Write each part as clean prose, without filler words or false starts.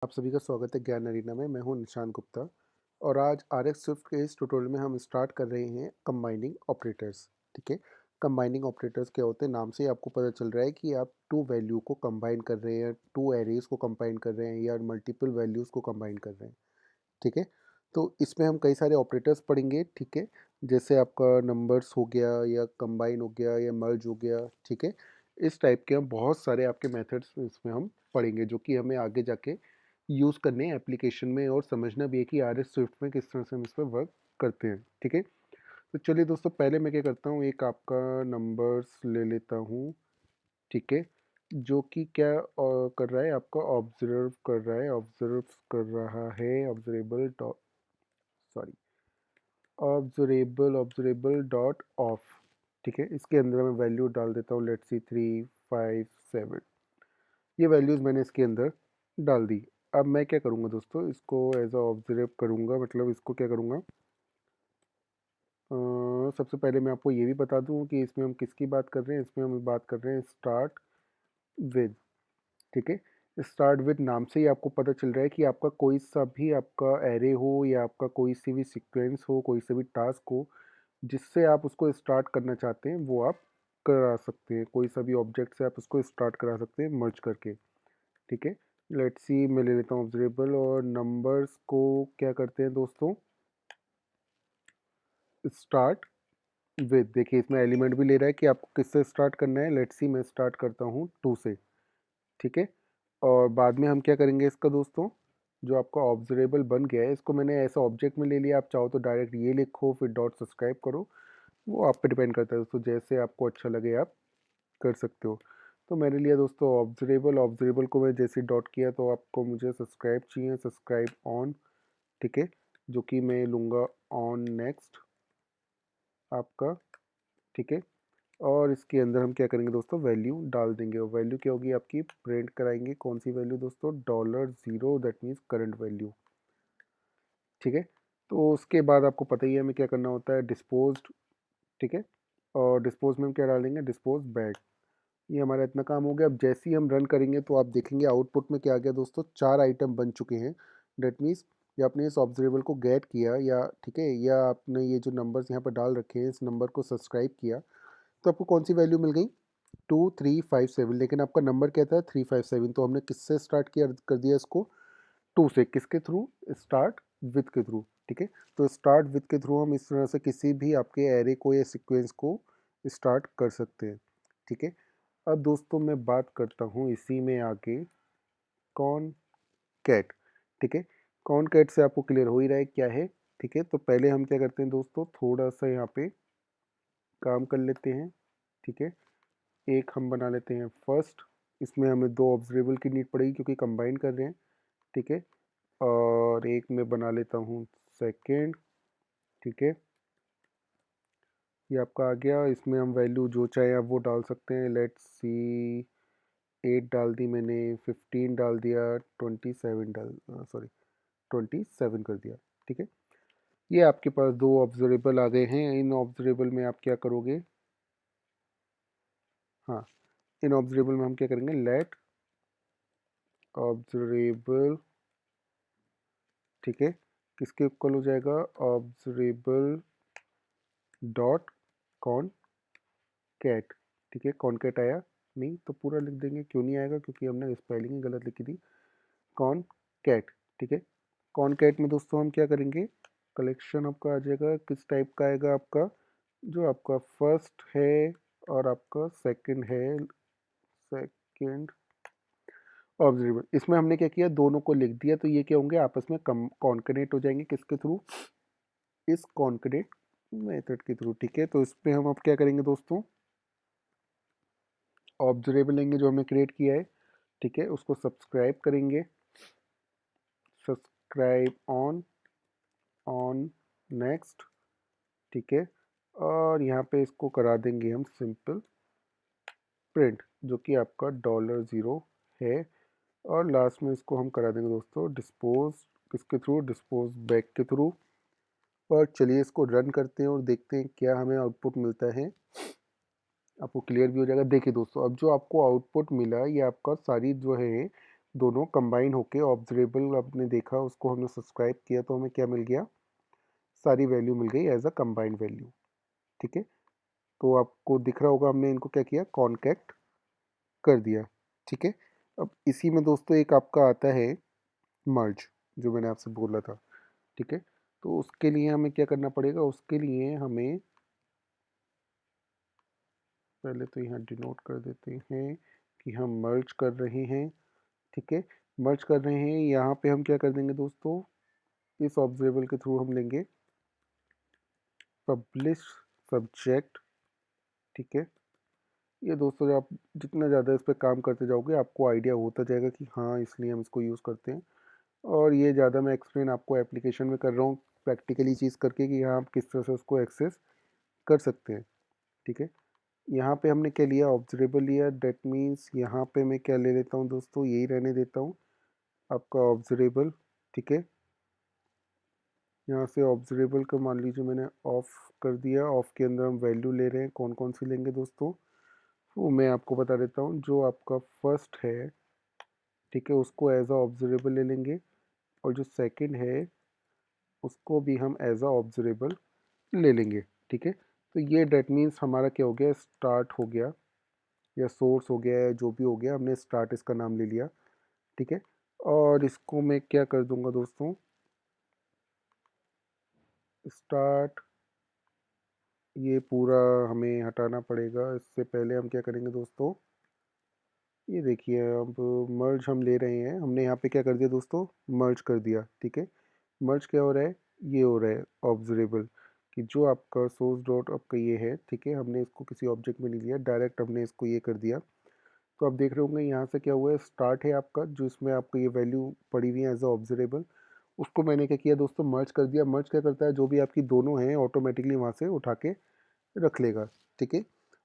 आप सभी का स्वागत है ज्ञान अरीना में। मैं हूं निशांत गुप्ता और आज आरएक्स स्विफ्ट के इस ट्यूटोरियल में हम स्टार्ट कर रहे हैं कंबाइनिंग ऑपरेटर्स। ठीक है, कंबाइनिंग ऑपरेटर्स क्या होते हैं, नाम से ही आपको पता चल रहा है कि आप टू वैल्यू को कंबाइन कर रहे हैं, टू एरेज को कंबाइन कर रहे हैं या मल्टीपल वैल्यूज़ को कंबाइन कर रहे हैं। ठीक है, तो इसमें हम कई सारे ऑपरेटर्स पढ़ेंगे। ठीक है, जैसे आपका नंबर्स हो गया या कंबाइन हो गया या मर्ज हो गया। ठीक है, इस टाइप के हम बहुत सारे आपके मेथड्स इसमें हम पढ़ेंगे जो कि हमें आगे जाके यूज़ करने हैं एप्लीकेशन में, और समझना भी है कि आर एस स्विफ्ट में किस तरह से हम इस पर वर्क करते हैं। ठीक है, तो चलिए दोस्तों, पहले मैं क्या करता हूँ, एक आपका नंबर्स ले लेता हूँ। ठीक है, जो कि क्या कर रहा है, आपका ऑब्जर्व कर रहा है, ऑब्जर्व कर रहा है, ऑब्जरेबल डॉट सॉरी ऑब्जरेबल डॉट ऑफ। ठीक है, इसके अंदर मैं वैल्यू डाल देता हूँ, लेट्स सी 357। ये वैल्यूज़ मैंने इसके अंदर डाल दी। अब मैं क्या करूँगा दोस्तों, इसको एज अ ऑब्जर्व करूँगा, मतलब इसको क्या करूँगा, सबसे पहले मैं आपको ये भी बता दूँ कि इसमें हम किसकी बात कर रहे हैं। इसमें हम बात कर रहे हैं स्टार्ट विद। ठीक है, स्टार्ट विद नाम से ही आपको पता चल रहा है कि आपका कोई सा भी आपका एरे हो या आपका कोई सी भी सीक्वेंस हो, कोई सा भी टास्क हो जिससे आप उसको स्टार्ट करना चाहते हैं, वो आप करा सकते हैं। कोई सा भी ऑब्जेक्ट से आप उसको स्टार्ट करा सकते हैं मर्ज करके। ठीक है, लेट्स सी, मैं ले लेता हूँ ऑब्जरेबल और नंबर्स को क्या करते हैं दोस्तों, स्टार्ट विद। देखिए, इसमें एलिमेंट भी ले रहा है कि आपको किससे स्टार्ट करना है। लेट्स सी, मैं स्टार्ट करता हूँ 2 से। ठीक है, और बाद में हम क्या करेंगे इसका दोस्तों, जो आपका ऑब्जरेबल बन गया है इसको मैंने ऐसा ऑब्जेक्ट में ले लिया। आप चाहो तो डायरेक्ट ये लिखो फिर डॉट सब्सक्राइब करो, वो आप पे डिपेंड करता है दोस्तों, जैसे आपको अच्छा लगे आप कर सकते हो। तो मैंने लिया दोस्तों ऑब्जरेबल, ऑब्जरेबल को मैं जैसे डॉट किया तो आपको मुझे सब्सक्राइब चाहिए, सब्सक्राइब ऑन। ठीक है, जो कि मैं लूँगा ऑन नेक्स्ट आपका। ठीक है, और इसके अंदर हम क्या करेंगे दोस्तों, वैल्यू डाल देंगे, और वैल्यू क्या होगी आपकी, प्रिंट कराएंगे कौन सी वैल्यू दोस्तों, $0, दैट मीन्स करंट वैल्यू। ठीक है, तो उसके बाद आपको पता ही है हमें क्या करना होता है, डिस्पोज्ड। ठीक है, और डिस्पोज में हम क्या डाल देंगे, डिस्पोज बैक। ये हमारा इतना काम हो गया। अब जैसे ही हम रन करेंगे तो आप देखेंगे आउटपुट में क्या आ गया दोस्तों, 4 आइटम बन चुके हैं। डेट मीन्स या आपने इस ऑब्जर्वेबल को गेट किया, या ठीक है, या आपने ये जो नंबर्स यहाँ पर डाल रखे हैं इस नंबर को सब्सक्राइब किया, तो आपको कौन सी वैल्यू मिल गई, 2357। लेकिन आपका नंबर क्या था, 357। तो हमने किससे स्टार्ट किया, कर दिया इसको 2 से, किसके थ्रू, स्टार्ट विथ के थ्रू। ठीक है, तो स्टार्ट विथ के थ्रू हम इस तरह से किसी भी आपके एरे को या सीक्वेंस को स्टार्ट कर सकते हैं। ठीक है, अब दोस्तों मैं बात करता हूँ इसी में आगे कॉन कैट। ठीक है, कॉन कैट से आपको क्लियर हो ही रहा है क्या है। ठीक है, तो पहले हम क्या करते हैं दोस्तों, थोड़ा सा यहाँ पे काम कर लेते हैं। ठीक है, एक हम बना लेते हैं फर्स्ट, इसमें हमें 2 ऑब्जरेबल की नीड पड़ेगी क्योंकि कंबाइन कर रहे हैं। ठीक है, और एक मैं बना लेता हूँ सेकेंड। ठीक है, ये आपका आ गया। इसमें हम वैल्यू जो चाहे आप वो डाल सकते हैं। लेट्स सी, 8 डाल दी मैंने, 15 डाल दिया, 27 डाल सॉरी 27 कर दिया। ठीक है, ये आपके पास 2 ऑब्जरेबल आ गए हैं। इन ऑब्जरेबल में आप क्या करोगे, हाँ, इन ऑब्जरेबल में हम क्या करेंगे, लेट ऑब्जरेबल। ठीक है, किसके इक्वल हो जाएगा, ऑब्जरेबल डॉट कॉन कैट। ठीक है, कॉन कैट आया नहीं तो पूरा लिख देंगे, क्यों नहीं आएगा, क्योंकि हमने स्पेलिंग ही गलत लिखी थी, कॉन कैट। ठीक है, कॉन कैट में दोस्तों हम क्या करेंगे, कलेक्शन आपका आ जाएगा, किस टाइप का आएगा आपका, जो आपका फर्स्ट है और आपका सेकंड है, सेकंड ऑब्जर्वेबल। इसमें हमने क्या किया, दोनों को लिख दिया, तो ये क्या होंगे, आपस में कॉन्कनेट हो जाएंगे, किसके थ्रू, इस कॉन्कनेट मेथड के थ्रू। ठीक है, तो इस पे हम अब क्या करेंगे दोस्तों, ऑब्जरेबल लेंगे जो हमने क्रिएट किया है। ठीक है, उसको सब्सक्राइब करेंगे, सब्सक्राइब ऑन, ऑन नेक्स्ट। ठीक है, और यहाँ पे इसको करा देंगे हम सिंपल प्रिंट, जो कि आपका $0 है। और लास्ट में इसको हम करा देंगे दोस्तों डिस्पोज, किसके थ्रू, डिस्पोज बैक के थ्रू। और चलिए इसको रन करते हैं और देखते हैं क्या हमें आउटपुट मिलता है, आपको क्लियर भी हो जाएगा। देखिए दोस्तों, अब जो आपको आउटपुट मिला ये आपका सारी जो है दोनों कंबाइन होके ऑब्जर्वेबल आपने देखा, उसको हमने सब्सक्राइब किया तो हमें क्या मिल गया, सारी वैल्यू मिल गई एज अ कंबाइंड वैल्यू। ठीक है, तो आपको दिख रहा होगा हमने इनको क्या किया, कॉन्कैक्ट कर दिया। ठीक है, अब इसी में दोस्तों एक आपका आता है मर्ज, जो मैंने आपसे बोला था। ठीक है, तो उसके लिए हमें क्या करना पड़ेगा, उसके लिए हमें पहले तो यहाँ डिनोट कर देते हैं कि हम मर्ज कर रहे हैं। ठीक है, मर्ज कर रहे हैं, यहाँ पे हम क्या कर देंगे दोस्तों, इस ऑब्जर्वेबल के थ्रू हम लेंगे पब्लिश सब्जेक्ट। ठीक है, ये दोस्तों जब आप जितना ज़्यादा इस पर काम करते जाओगे आपको आइडिया होता जाएगा कि हाँ इसलिए हम इसको यूज़ करते हैं। और ये ज़्यादा मैं एक्सप्लेन आपको एप्लीकेशन में कर रहा हूँ प्रैक्टिकली चीज़ करके कि हाँ आप किस तरह से उसको एक्सेस कर सकते हैं। ठीक है, यहाँ पे हमने क्या लिया, ऑब्जर्वेबल लिया, डेट मीन्स यहाँ पे मैं क्या ले लेता हूँ दोस्तों, यही रहने देता हूँ आपका ऑब्जर्वेबल। ठीक है, यहाँ से ऑब्जर्वेबल का मान लीजिए मैंने ऑफ कर दिया। ऑफ के अंदर हम वैल्यू ले रहे हैं, कौन कौन सी लेंगे दोस्तों, वो मैं आपको बता देता हूँ। जो आपका फर्स्ट है, ठीक है, उसको एज अ ऑब्जर्वेबल ले लेंगे, और जो सेकंड है उसको भी हम एज अ ऑब्जर्वेबल ले लेंगे। ठीक है, तो ये डेट मीन्स हमारा क्या हो गया, स्टार्ट हो गया या सोर्स हो गया या जो भी हो गया, हमने स्टार्ट इसका नाम ले लिया। ठीक है, और इसको मैं क्या कर दूंगा दोस्तों, स्टार्ट, ये पूरा हमें हटाना पड़ेगा। इससे पहले हम क्या करेंगे दोस्तों, ये देखिए अब मर्ज हम ले रहे हैं, हमने यहाँ पे क्या कर दिया दोस्तों, मर्ज कर दिया। ठीक है, मर्ज क्या हो रहा है, ये हो रहा है ऑब्जर्वेबल कि जो आपका सोर्स डॉट आपका ये है। ठीक है, हमने इसको किसी ऑब्जेक्ट में नहीं लिया, डायरेक्ट हमने इसको ये कर दिया। तो आप देख रहे होंगे यहाँ से क्या हुआ है, स्टार्ट है आपका, जो इसमें आपका ये वैल्यू पड़ी हुई है एज अ ऑब्जर्वेबल, उसको मैंने क्या किया दोस्तों, मर्ज कर दिया। मर्ज क्या करता है, जो भी आपकी दोनों हैं ऑटोमेटिकली वहाँ से उठा के रख लेगा। ठीक है,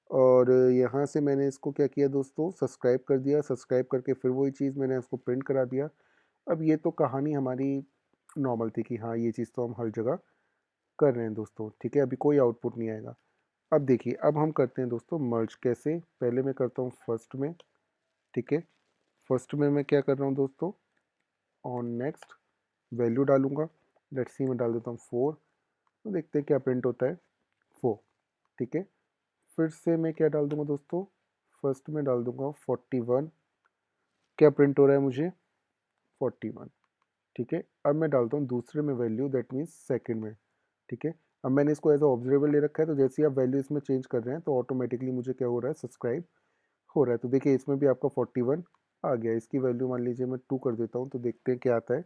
और यहाँ से मैंने इसको क्या किया दोस्तों, सब्सक्राइब कर दिया। सब्सक्राइब करके फिर वही चीज़ मैंने इसको प्रिंट करा दिया। अब ये तो कहानी हमारी नॉर्मल थी कि हाँ ये चीज़ तो हम हर जगह कर रहे हैं दोस्तों। ठीक है, अभी कोई आउटपुट नहीं आएगा। अब देखिए, अब हम करते हैं दोस्तों मर्ज कैसे, पहले मैं करता हूँ फर्स्ट में। ठीक है, फर्स्ट में मैं क्या कर रहा हूँ दोस्तों, ऑन नेक्स्ट वैल्यू डालूंगा। लेट्स सी मैं डाल देता हूँ 4, तो देखते हैं क्या प्रिंट होता है, 4। ठीक है, फिर से मैं क्या डाल दूंगा दोस्तों, फर्स्ट में डाल दूंगा 41, क्या प्रिंट हो रहा है मुझे, 41। ठीक है, अब मैं डालता हूँ दूसरे में वैल्यू, दैट मीन्स सेकंड में। ठीक है, अब मैंने इसको एज अ ऑब्जर्वेबल ले रखा है, तो जैसे ही आप वैल्यू इसमें चेंज कर रहे हैं तो ऑटोमेटिकली मुझे क्या हो रहा है, सब्सक्राइब हो रहा है। तो देखिए इसमें भी आपका 41 आ गया। इसकी वैल्यू मान लीजिए मैं 2 कर देता हूँ, तो देखते हैं क्या आता है।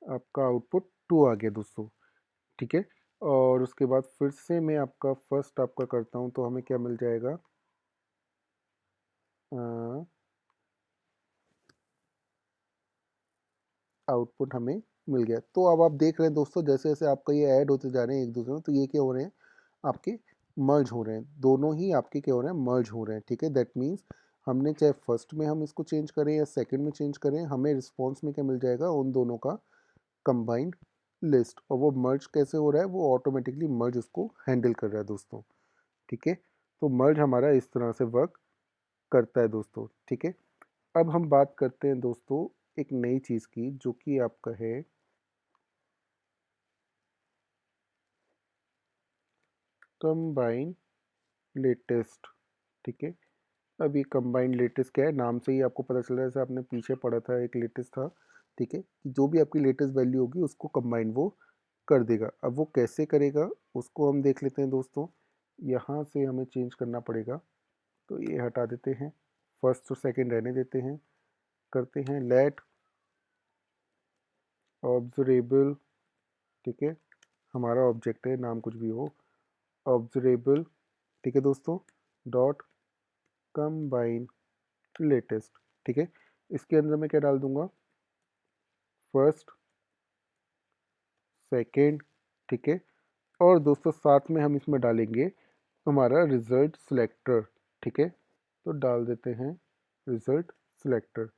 आपका आउटपुट 2 आ गया दोस्तों। ठीक है, और उसके बाद फिर से मैं आपका फर्स्ट आपका करता हूँ, तो हमें क्या मिल जाएगा, आउटपुट हमें मिल गया। तो अब आप देख रहे हैं दोस्तों, जैसे जैसे आपका ये ऐड होते जा रहे हैं एक दूसरे में, तो ये क्या हो रहे हैं, आपके मर्ज हो रहे हैं। दोनों ही आपके क्या हो रहे हैं, मर्ज हो रहे हैं। ठीक है, दैट मीन्स हमने चाहे फर्स्ट में हम इसको चेंज करें या सेकंड में चेंज करें, हमें रिस्पॉन्स में क्या मिल जाएगा, उन दोनों का कंबाइंड लिस्ट। और वो मर्ज कैसे हो रहा है, वो ऑटोमेटिकली मर्ज उसको हैंडल कर रहा है दोस्तों। ठीक है, तो मर्ज हमारा इस तरह से वर्क करता है दोस्तों। ठीक है, अब हम बात करते हैं दोस्तों एक नई चीज़ की, जो कि आपका है कंबाइन लेटेस्ट। ठीक है, अब ये कंबाइंड लेटेस्ट क्या है, नाम से ही आपको पता चल रहा है, जैसे आपने पीछे पढ़ा था एक लेटेस्ट था। ठीक है, कि जो भी आपकी लेटेस्ट वैल्यू होगी उसको कंबाइन वो कर देगा। अब वो कैसे करेगा उसको हम देख लेते हैं दोस्तों। यहाँ से हमें चेंज करना पड़ेगा, तो ये हटा देते हैं, फर्स्ट और सेकंड रहने देते हैं। करते हैं लेट ऑब्जरेबल। ठीक है, हमारा ऑब्जेक्ट है, नाम कुछ भी हो, ऑब्जरेबल। ठीक है दोस्तों, डॉट कंबाइन लेटेस्ट। ठीक है, इसके अंदर मैं क्या डाल दूंगा, फर्स्ट, सेकंड। ठीक है, और दोस्तों साथ में हम इसमें डालेंगे हमारा रिजल्ट सिलेक्टर। ठीक है, तो डाल देते हैं रिजल्ट सिलेक्टर।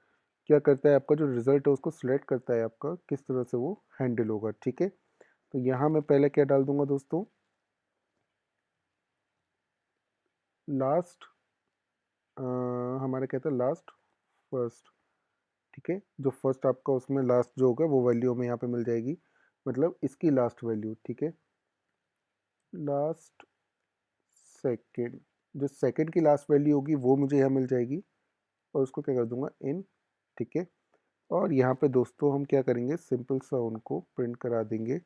क्या करता है, आपका जो रिजल्ट है उसको सिलेक्ट करता है, आपका किस तरह से वो हैंडल होगा। ठीक है, तो यहाँ मैं पहले क्या डाल दूंगा दोस्तों, लास्ट, हमारा क्या था, लास्ट फर्स्ट, ठीक है। जो फर्स्ट आपका उसमें लास्ट जो होगा वो वैल्यू हमें यहाँ पे मिल जाएगी, मतलब इसकी लास्ट वैल्यू, ठीक है। लास्ट सेकेंड, जो सेकेंड की लास्ट वैल्यू होगी वो मुझे यहाँ मिल जाएगी, और उसको क्या कर दूंगा इन, ठीक है। और यहाँ पे दोस्तों हम क्या करेंगे, सिंपल सा उनको प्रिंट करा देंगे,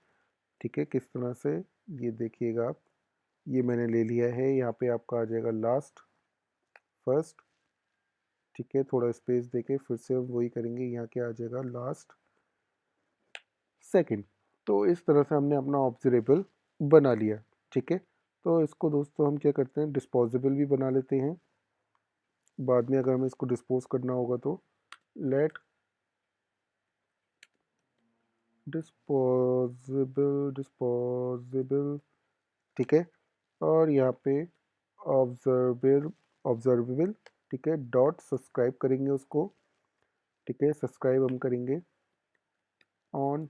ठीक है। किस तरह से, ये देखिएगा आप, ये मैंने ले लिया है, यहाँ पे आपका आ जाएगा लास्ट फर्स्ट, ठीक है। थोड़ा स्पेस देके फिर से हम वही करेंगे, यहाँ क्या आ जाएगा लास्ट सेकंड। तो इस तरह से हमने अपना ऑब्जर्वेबल बना लिया, ठीक है। तो इसको दोस्तों हम क्या करते हैं, डिस्पोजेबल भी बना लेते हैं, बाद में अगर हमें इसको डिस्पोज करना होगा तो लेट डिस्पोजेबल, ठीक है। और यहाँ पे ऑब्जर्वेबल, ऑब्जर्वेबल, ठीक है, डॉट सब्सक्राइब करेंगे उसको, ठीक है। सब्सक्राइब हम करेंगे ऑन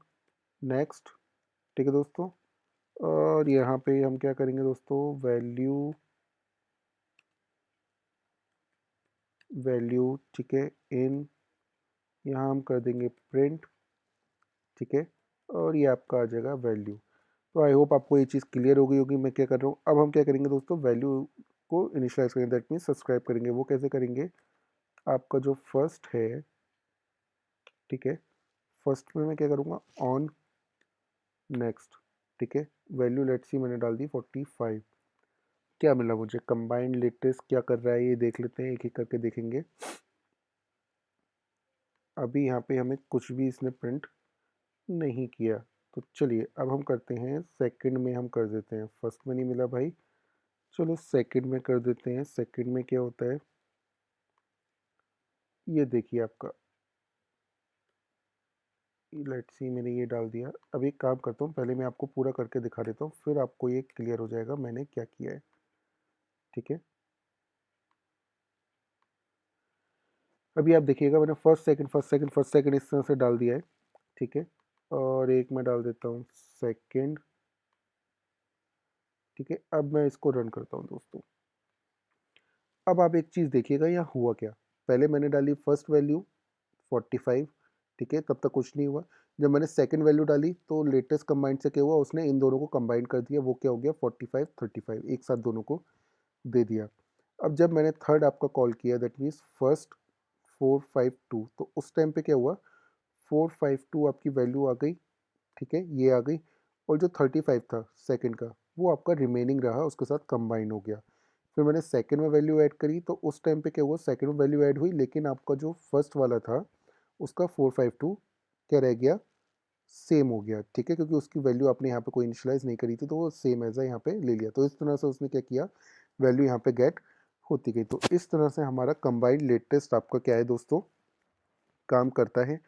नेक्स्ट, ठीक है दोस्तों। और यहाँ पे हम क्या करेंगे दोस्तों, वैल्यू, वैल्यू, ठीक है, इन, यहाँ हम कर देंगे प्रिंट, ठीक है। और ये आपका आ जाएगा वैल्यू। तो आई होप आपको ये चीज़ क्लियर हो गई होगी मैं क्या कर रहा हूँ। अब हम क्या करेंगे दोस्तों, वैल्यू को इनिशियलाइज करेंगे, दैट मीन्स सब्सक्राइब करेंगे। वो कैसे करेंगे, आपका जो फर्स्ट है, ठीक है, फर्स्ट में मैं क्या करूँगा ऑन नेक्स्ट, ठीक है। वैल्यू लेट्स सी मैंने डाल दी 45, क्या मिला मुझे, कंबाइंड लेटेस्ट क्या कर रहा है ये देख लेते हैं, एक एक करके देखेंगे। अभी यहाँ पे हमें कुछ भी इसने प्रिंट नहीं किया, तो चलिए अब हम करते हैं सेकंड में, हम कर देते हैं, फर्स्ट में नहीं मिला भाई, चलो सेकंड में कर देते हैं। सेकंड में क्या होता है, ये देखिए आपका, लेट्स सी मैंने ये डाल दिया। अब एक काम करता हूँ, पहले मैं आपको पूरा करके दिखा देता हूँ, फिर आपको ये क्लियर हो जाएगा मैंने क्या किया है, ठीक है। अभी आप देखिएगा मैंने first second first second first second इस तरह से डाल दिया है, ठीक है। और एक मैं डाल देता हूँ सेकंड, ठीक है। अब मैं इसको रन करता हूँ दोस्तों। अब आप एक चीज़ देखिएगा यहाँ हुआ क्या, पहले मैंने डाली फर्स्ट वैल्यू 45, ठीक है, तब तक कुछ नहीं हुआ। जब मैंने सेकंड वैल्यू डाली तो लेटेस्ट कंबाइंड से क्या हुआ, उसने इन दोनों को कंबाइन कर दिया, वो क्या हो गया 45 35, एक साथ दोनों को दे दिया। अब जब मैंने थर्ड आपका कॉल किया, दैट मीन्स फर्स्ट 452, तो उस टाइम पे क्या हुआ, 452 आपकी वैल्यू आ गई, ठीक है, ये आ गई। और जो 35 था सेकंड का, वो आपका रिमेनिंग रहा, उसके साथ कंबाइन हो गया। फिर मैंने सेकंड में वैल्यू ऐड करी, तो उस टाइम पे क्या हुआ, सेकंड में वैल्यू ऐड हुई, लेकिन आपका जो फर्स्ट वाला था उसका 452 क्या रह गया, सेम हो गया, ठीक है, क्योंकि उसकी वैल्यू आपने यहाँ पे कोई इनिशियलाइज नहीं करी थी, तो वो सेम एज यहाँ पे ले लिया। तो इस तरह से उसने क्या किया, वैल्यू यहाँ पे गेट होती गई। तो इस तरह से हमारा कंबाइंड लेटेस्ट आपका क्या है दोस्तों, काम करता है।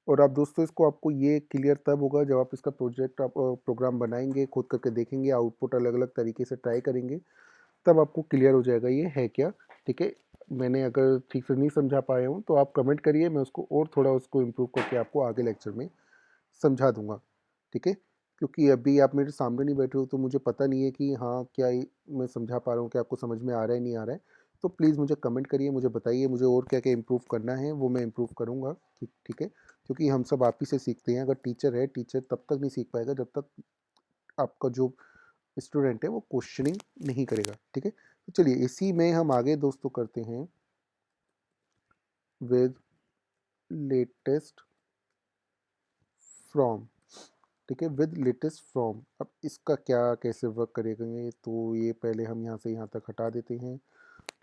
और आप दोस्तों इसको, आपको ये क्लियर तब होगा जब आप इसका प्रोजेक्ट, आप प्रोग्राम बनाएंगे, खुद करके देखेंगे, आउटपुट अलग अलग तरीके से ट्राई करेंगे, तब आपको क्लियर हो जाएगा ये है क्या, ठीक है। मैंने अगर ठीक से नहीं समझा पाया हूँ तो आप कमेंट करिए, मैं उसको और थोड़ा उसको इम्प्रूव करके आपको आगे लेक्चर में समझा दूंगा, ठीक है। क्योंकि अभी आप मेरे सामने नहीं बैठे हो तो मुझे पता नहीं है कि हाँ क्या मैं समझा पा रहा हूँ, कि आपको समझ में आ रहा है नहीं आ रहा है। तो प्लीज़ मुझे कमेंट करिए, मुझे बताइए मुझे और क्या क्या इम्प्रूव करना है, वो मैं इम्प्रूव करूँगा, ठीक ठीक है। क्योंकि हम सब आप ही से सीखते हैं, अगर टीचर है, टीचर तब तक नहीं सीख पाएगा जब तक आपका जो स्टूडेंट है वो क्वेश्चनिंग नहीं करेगा, ठीक है। तो चलिए इसी में हम आगे दोस्तों करते हैं विद लेटेस्ट फ्रॉम, ठीक है, विद लेटेस्ट फ्रॉम। अब इसका क्या कैसे वर्क करेंगे, तो ये पहले हम यहाँ से यहाँ तक हटा देते हैं,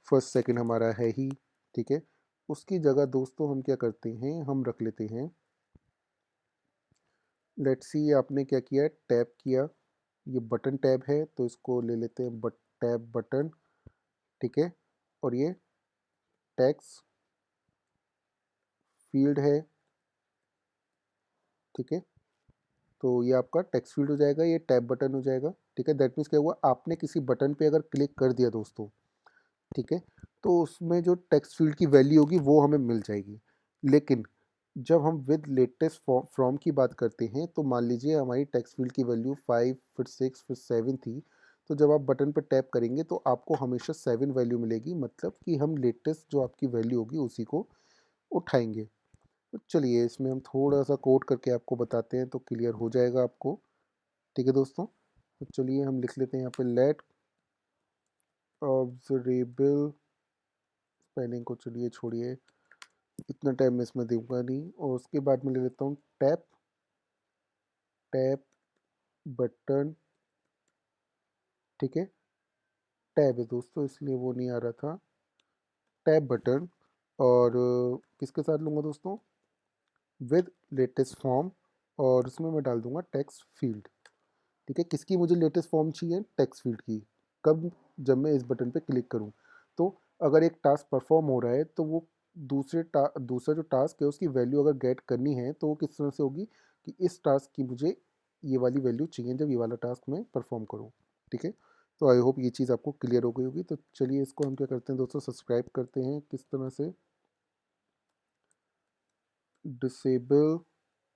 फर्स्ट सेकंड हमारा है ही, ठीक है। उसकी जगह दोस्तों हम क्या करते हैं, हम रख लेते हैं, लेट्स सी आपने क्या किया, टैप किया, ये बटन टैब है तो इसको ले लेते हैं टैब बटन, ठीक है। और ये टेक्स्ट फील्ड है, ठीक है। तो ये आपका टेक्स्ट फील्ड हो जाएगा, ये टैब बटन हो जाएगा, ठीक है। दैट मीन्स क्या हुआ, आपने किसी बटन पे अगर क्लिक कर दिया दोस्तों, ठीक है, तो उसमें जो टेक्स्ट फील्ड की वैल्यू होगी वो हमें मिल जाएगी। लेकिन जब हम विद लेटेस्ट फ्रॉम की बात करते हैं, तो मान लीजिए हमारी टेक्स्ट फील्ड की वैल्यू 5 फिर 6 फिर 7 थी, तो जब आप बटन पर टैप करेंगे तो आपको हमेशा 7 वैल्यू मिलेगी, मतलब कि हम लेटेस्ट जो आपकी वैल्यू होगी उसी को उठाएंगे। तो चलिए इसमें हम थोड़ा सा कोड करके आपको बताते हैं तो क्लियर हो जाएगा आपको। ठीक है दोस्तों, तो चलिए हम लिख लेते हैं यहाँ पे लेट ऑब्जरेबल, स्पेलिंग को चलिए छोड़िए, इतना टाइम मैं इसमें दूंगा नहीं। और उसके बाद मैं ले लेता हूँ टैप, टैप बटन। ठीक है, टैब है दोस्तों इसलिए वो नहीं आ रहा था, टैब बटन। और किसके साथ लूँगा दोस्तों, विद लेटेस्ट फॉर्म, और उसमें मैं डाल दूंगा टेक्स्ट फील्ड। ठीक है, किसकी मुझे लेटेस्ट फॉर्म चाहिए, टेक्स्ट फील्ड की। कब, जब मैं इस बटन पे क्लिक करूँ। तो अगर एक टास्क परफॉर्म हो रहा है तो वो दूसरा जो टास्क है उसकी वैल्यू अगर गेट करनी है तो वो किस तरह से होगी कि इस टास्क की मुझे ये वाली वैल्यू चाहिए जब ये वाला टास्क मैं परफॉर्म करूँ। ठीक है, तो आई होप ये चीज़ आपको क्लियर हो गई होगी। तो चलिए इसको हम क्या करते हैं दोस्तों, सब्सक्राइब करते हैं किस तरह से, डिसेबल।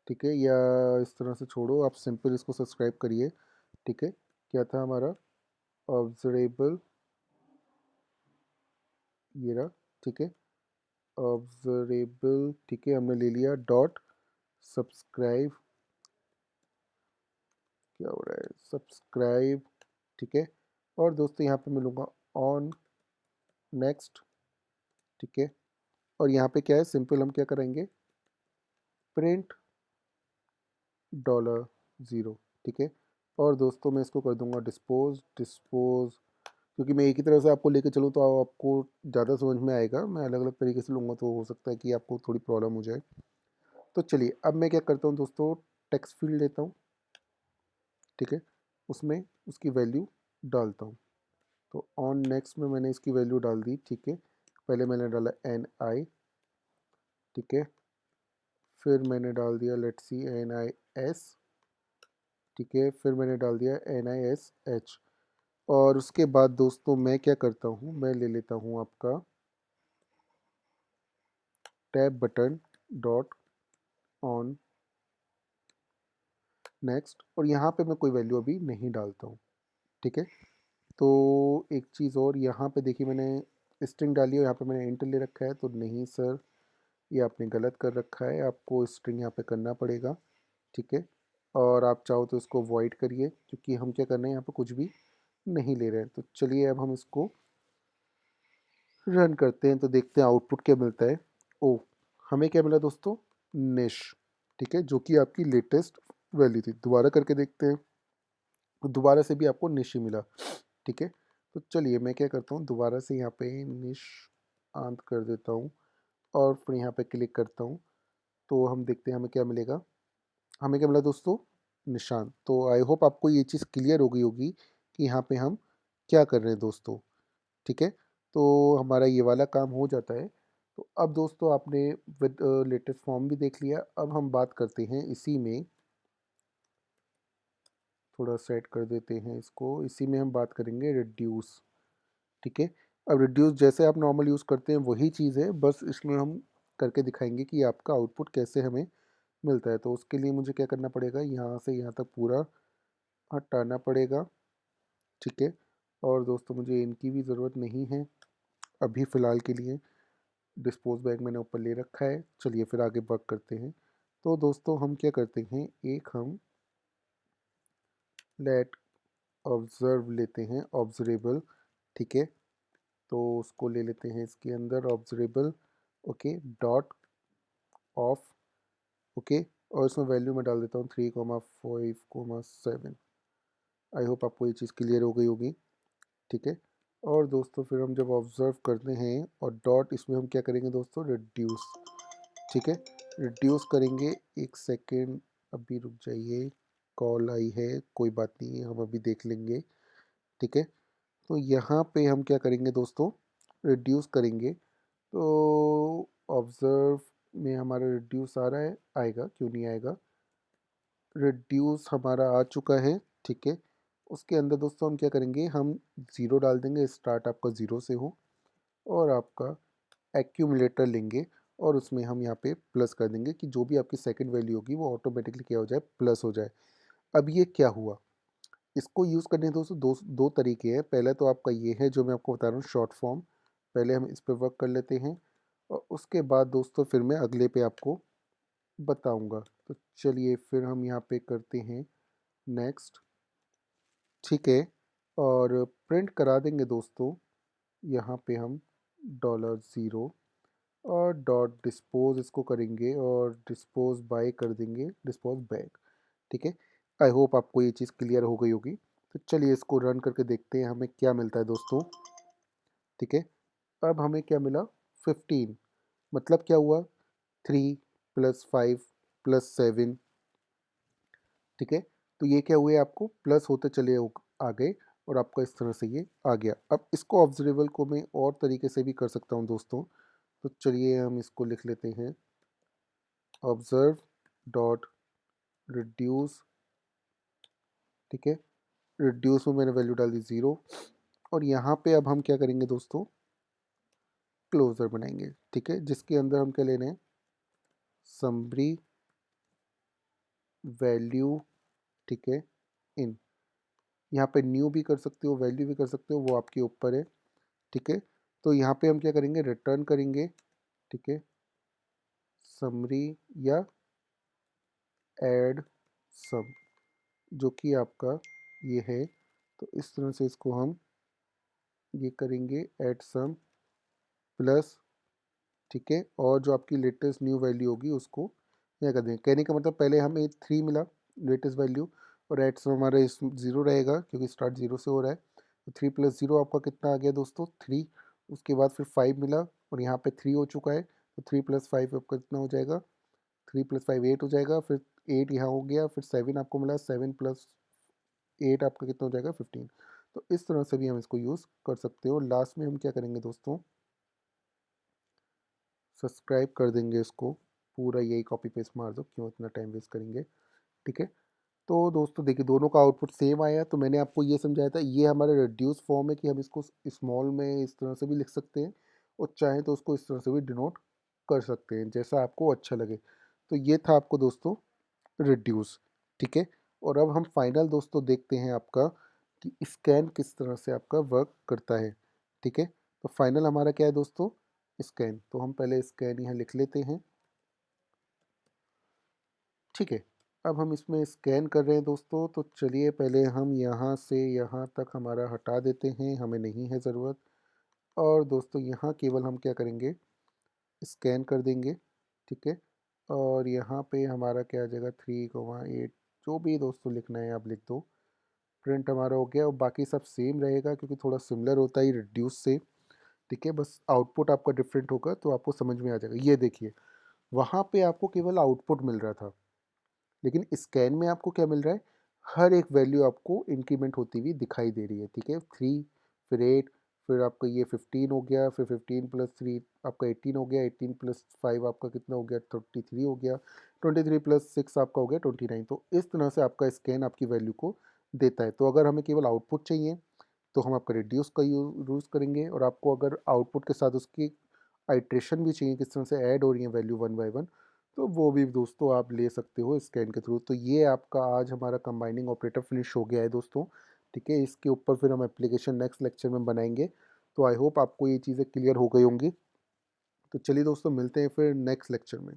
ठीक है, या इस तरह से छोड़ो, आप सिंपल इसको सब्सक्राइब करिए। ठीक है, क्या था हमारा, ऑब्जरेबल, ये रहा। ठीक है, ऑब्जरेबल। ठीक है, हमने ले लिया डॉट सब्सक्राइब, क्या हो रहा है, सब्सक्राइब। ठीक है, और दोस्तों यहाँ पे मिलूँगा ऑन नेक्स्ट। ठीक है, और यहाँ पे क्या है, सिंपल हम क्या करेंगे, प्रिंट डॉलर ज़ीरो। ठीक है, और दोस्तों मैं इसको कर दूंगा डिस्पोज, डिस्पोज, क्योंकि मैं एक ही तरह से आपको लेके चलूँ तो आपको ज़्यादा समझ में आएगा। मैं अलग अलग तरीके से लूँगा तो हो सकता है कि आपको थोड़ी प्रॉब्लम हो जाए। तो चलिए अब मैं क्या करता हूँ दोस्तों, टेक्स्ट फील्ड लेता हूँ। ठीक है, उसमें उसकी वैल्यू डालता हूँ। तो ऑन नेक्स्ट में मैंने इसकी वैल्यू डाल दी। ठीक है, पहले मैंने डाला NI। ठीक है, फिर मैंने डाल दिया लेट्स सी NIS। ठीक है, फिर मैंने डाल दिया NISH। और उसके बाद दोस्तों मैं क्या करता हूँ, मैं ले लेता हूँ आपका tab button dot on next, और यहाँ पे मैं कोई वैल्यू अभी नहीं डालता हूँ। ठीक है, तो एक चीज़ और, यहाँ पे देखिए मैंने स्ट्रिंग डाली है, यहाँ पे मैंने इंट ले रखा है, तो नहीं सर ये आपने गलत कर रखा है, आपको स्ट्रिंग यहाँ पे करना पड़ेगा। ठीक है, और आप चाहो तो इसको वॉइड करिए, क्योंकि हम क्या कर रहे हैं यहाँ पे कुछ भी नहीं ले रहे हैं। तो चलिए अब हम इसको रन करते हैं तो देखते हैं आउटपुट क्या मिलता है। ओ, हमें क्या मिला दोस्तों, निश। ठीक है, जो कि आपकी लेटेस्ट वैल्यू थी। दोबारा करके देखते हैं, तो दोबारा से भी आपको निश ही मिला। ठीक है, तो चलिए मैं क्या करता हूँ, दोबारा से यहाँ पे निश आंत कर देता हूँ और फिर यहाँ पे क्लिक करता हूँ। तो हम देखते हैं हमें क्या मिलेगा। हमें क्या मिला दोस्तों, निशान। तो आई होप आपको ये चीज़ क्लियर हो गई होगी कि यहाँ पे हम क्या कर रहे हैं दोस्तों। ठीक है, तो हमारा ये वाला काम हो जाता है। तो अब दोस्तों आपने विद लेटेस्ट फॉर्म भी देख लिया। अब हम बात करते हैं इसी में, थोड़ा सेट कर देते हैं इसको, इसी में हम बात करेंगे रिड्यूस। ठीक है, अब रिड्यूस जैसे आप नॉर्मल यूज़ करते हैं वही चीज़ है, बस इसमें हम करके दिखाएंगे कि आपका आउटपुट कैसे हमें मिलता है। तो उसके लिए मुझे क्या करना पड़ेगा, यहाँ से यहाँ तक पूरा हटाना पड़ेगा। ठीक है, और दोस्तों मुझे इनकी भी ज़रूरत नहीं है अभी फ़िलहाल के लिए। डिस्पोज बैग मैंने ऊपर ले रखा है। चलिए फिर आगे वर्क करते हैं। तो दोस्तों हम क्या करते हैं, एक हम लेट ऑब्जर्व लेते हैं, ऑब्जरेबल। ठीक है, तो उसको ले लेते हैं इसके अंदर observable. Okay, dot of. Okay, और इसमें वैल्यू मैं डाल देता हूँ 3,5,7। आई होप आपको ये चीज़ क्लियर हो गई होगी। ठीक है, और दोस्तों फिर हम जब ऑब्जर्व करते हैं और डॉट, इसमें हम क्या करेंगे दोस्तों, रिड्यूस। ठीक है, रिड्यूस करेंगे। एक सेकेंड, अभी रुक जाइए, कॉल आई है, कोई बात नहीं हम अभी देख लेंगे। ठीक है, तो यहाँ पे हम क्या करेंगे दोस्तों, रिड्यूस करेंगे। तो ऑब्जर्व में हमारा रिड्यूस आ रहा है, आएगा, क्यों नहीं आएगा, रिड्यूस हमारा आ चुका है। ठीक है, उसके अंदर दोस्तों हम क्या करेंगे, हम ज़ीरो डाल देंगे, स्टार्ट आपका ज़ीरो से हो, और आपका एक्यूमुलेटर लेंगे और उसमें हम यहाँ पे प्लस कर देंगे कि जो भी आपकी सेकंड वैल्यू होगी वो ऑटोमेटिकली क्या हो जाए, प्लस हो जाए। अब ये क्या हुआ, इसको यूज़ करने के दोस्तों दो दो तरीके हैं। पहले तो आपका ये है जो मैं आपको बता रहा हूँ, शॉर्ट फॉर्म। पहले हम इस पर वर्क कर लेते हैं। और उसके बाद दोस्तों फिर मैं अगले पे आपको बताऊंगा। तो चलिए फिर हम यहाँ पे करते हैं नेक्स्ट, ठीक है। और प्रिंट करा देंगे दोस्तों यहाँ पे हम $0 और डॉट डिस्पोज इसको करेंगे और डिस्पोज बाय कर देंगे डिस्पोज बैक, ठीक है। आई होप आपको ये चीज़ क्लियर हो गई होगी। तो चलिए इसको रन करके देखते हैं हमें क्या मिलता है दोस्तों, ठीक है। अब हमें क्या मिला, 15, मतलब क्या हुआ, 3 + 5 + 7, ठीक है। तो ये क्या हुए, आपको प्लस होते चले आ गए और आपका इस तरह से ये आ गया। अब इसको ऑब्जर्वेबल को मैं और तरीके से भी कर सकता हूँ दोस्तों। तो चलिए हम इसको लिख लेते हैं, ऑब्जर्व डॉट रिड्यूस, ठीक है। रिड्यूस में मैंने वैल्यू डाल दी 0 और यहाँ पे अब हम क्या करेंगे दोस्तों, क्लोजर बनाएंगे, ठीक है, जिसके अंदर हम क्या लेने हैं, समरी वैल्यू, ठीक है, इन। यहाँ पे न्यू भी कर सकते हो, वैल्यू भी कर सकते हो, वो आपके ऊपर है, ठीक है। तो यहाँ पे हम क्या करेंगे, रिटर्न करेंगे, ठीक है, समरी या ऐड सम, जो कि आपका ये है। तो इस तरह से इसको हम ये करेंगे, ऐड सम प्लस, ठीक है, और जो आपकी लेटेस्ट न्यू वैल्यू होगी उसको क्या कर देंगे। कहने का मतलब पहले हमें 3 मिला लेटेस्ट वैल्यू और ऐड सम हमारा इस 0 रहेगा क्योंकि स्टार्ट 0 से हो रहा है। तो 3 + 0 आपका कितना आ गया दोस्तों, 3। उसके बाद फिर 5 मिला और यहाँ पे 3 हो चुका है। तो 3 + 5 आपका कितना हो जाएगा, 3 + 5 8 हो जाएगा, फिर 8 यहाँ हो गया, फिर 7 आपको मिला, 7 + 8 आपका कितना हो जाएगा, 15। तो इस तरह से भी हम इसको यूज़ कर सकते हो। लास्ट में हम क्या करेंगे दोस्तों, सब्सक्राइब कर देंगे इसको, पूरा यही कॉपी पेस्ट मार दो, क्यों इतना टाइम वेस्ट करेंगे, ठीक है। तो दोस्तों देखिए दोनों का आउटपुट सेम आया। तो मैंने आपको ये समझाया था, ये हमारा रिड्यूस फॉर्म है कि हम इसको स्मॉल में इस तरह से भी लिख सकते हैं और चाहें तो उसको इस तरह से भी डिनोट कर सकते हैं, जैसा आपको अच्छा लगे। तो ये था आपको दोस्तों रिड्यूस, ठीक है। और अब हम फाइनल दोस्तों देखते हैं आपका कि स्कैन किस तरह से आपका वर्क करता है, ठीक है। तो फाइनल हमारा क्या है दोस्तों, स्कैन। तो हम पहले स्कैन यहाँ लिख लेते हैं, ठीक है। अब हम इसमें स्कैन कर रहे हैं दोस्तों। तो चलिए पहले हम यहाँ से यहाँ तक हमारा हटा देते हैं, हमें नहीं है ज़रूरत। और दोस्तों यहाँ केवल हम क्या करेंगे, स्कैन कर देंगे, ठीक है। और यहाँ पे हमारा क्या आ जाएगा, 3, 8, जो भी दोस्तों लिखना है आप लिख दो। प्रिंट हमारा हो गया और बाकी सब सेम रहेगा क्योंकि थोड़ा सिमिलर होता है रिड्यूस से, ठीक है। बस आउटपुट आपका डिफरेंट होगा तो आपको समझ में आ जाएगा। ये देखिए वहाँ पे आपको केवल आउटपुट मिल रहा था, लेकिन स्कैन में आपको क्या मिल रहा है, हर एक वैल्यू आपको इंक्रीमेंट होती हुई दिखाई दे रही है, ठीक है। 3, फिर 8, फिर आपका ये 15 हो गया, फिर 15 + 3 आपका 18 हो गया, 18 + 5 आपका कितना हो गया, 33 हो गया, 23 + 6 आपका हो गया 29। तो इस तरह से आपका स्कैन आपकी वैल्यू को देता है। तो अगर हमें केवल आउटपुट चाहिए तो हम आपका रिड्यूस का यूज़ करेंगे, और आपको अगर आउटपुट के साथ उसकी आइट्रेशन भी चाहिए, किस तरह से ऐड हो रही है वैल्यू वन बाय वन, तो वो भी दोस्तों आप ले सकते हो स्कैन के थ्रू। तो ये आपका आज हमारा कंबाइनिंग ऑपरेटर फिनिश हो गया है दोस्तों, ठीक है। इसके ऊपर फिर हम एप्लीकेशन नेक्स्ट लेक्चर में बनाएंगे। तो आई होप आपको ये चीज़ें क्लियर हो गई होंगी। तो चलिए दोस्तों मिलते हैं फिर नेक्स्ट लेक्चर में।